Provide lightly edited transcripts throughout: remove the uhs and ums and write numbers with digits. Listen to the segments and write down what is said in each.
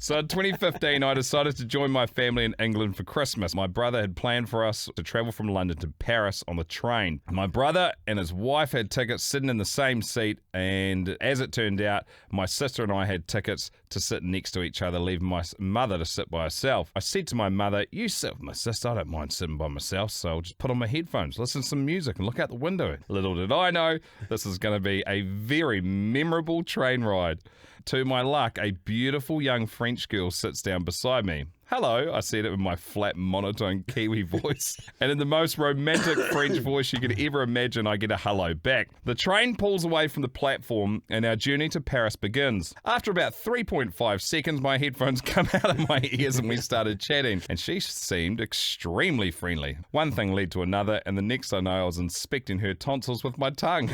So in 2015, I decided to join my family in England for Christmas. My brother had planned for us to travel from London to Paris on the train. My brother and his wife had tickets sitting in the same seat, and as it turned out, my sister and I had tickets to sit next to each other, leaving my mother to sit by herself. I said to my mother, "You sit with my sister, I don't mind sitting by myself, so I'll just put on my headphones, listen to some music and look out the window." Little did I know, this is going to be a very memorable train ride. To my luck, a beautiful young French girl sits down beside me. "Hello," I said it in my flat, monotone Kiwi voice. And in the most romantic French voice you could ever imagine, I get a hello back. The train pulls away from the platform and our journey to Paris begins. After about 3.5 seconds, my headphones come out of my ears and we started chatting. And she seemed extremely friendly. One thing led to another, and the next I know, I was inspecting her tonsils with my tongue.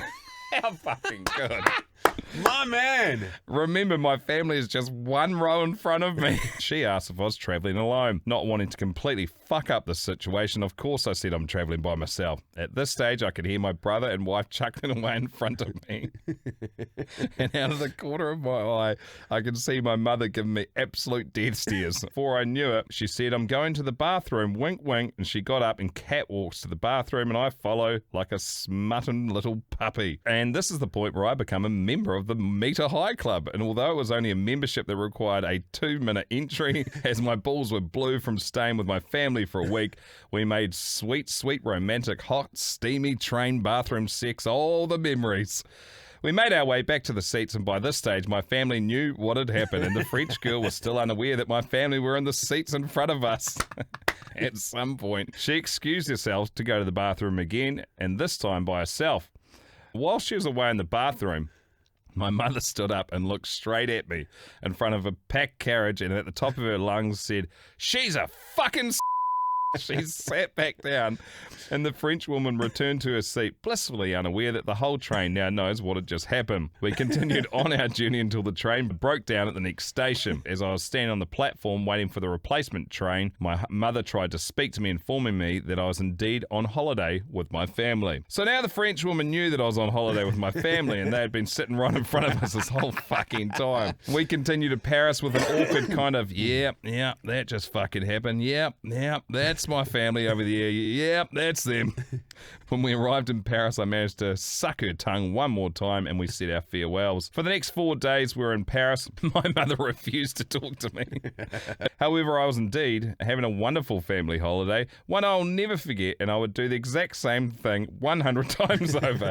How fucking good. My man! Remember, my family is just one row in front of me. She asked if I was travelling alone. Not wanting to completely fuck up the situation, of course I said I'm travelling by myself. At this stage, I could hear my brother and wife chuckling away in front of me. And out of the corner of my eye, I could see my mother giving me absolute death stares. Before I knew it, she said, "I'm going to the bathroom, wink wink," and she got up and catwalks to the bathroom, and I follow like a smutting little puppy. And this is the point where I become a member of the Meter High Club, and although it was only a membership that required a 2-minute entry, as my balls were blue from staying with my family for a week, we made sweet, romantic, hot, steamy train bathroom sex, all the memories. We made our way back to the seats, and by this stage, my family knew what had happened, and the French girl was still unaware that my family were in the seats in front of us. At some point, she excused herself to go to the bathroom again, and this time by herself. While she was away in the bathroom, my mother stood up and looked straight at me in front of a packed carriage, and at the top of her lungs said, "She's a fucking She sat back down, and the French woman returned to her seat, blissfully unaware that the whole train now knows what had just happened. We continued on our journey until the train broke down at the next station. As I was standing on the platform waiting for the replacement train, my mother tried to speak to me, informing me that I was indeed on holiday with my family. So now the French woman knew that I was on holiday with my family, and they had been sitting right in front of us this whole fucking time. We continued to Paris with an awkward kind of, yeah, that just fucking happened. Yeah, that's my family over there. Yeah, that's them. When we arrived in Paris, I managed to suck her tongue one more time, and we said our farewells. For the next 4 days we were in Paris. My mother refused to talk to me. However, I was indeed having a wonderful family holiday, one I'll never forget, and I would do the exact same thing 100 times over.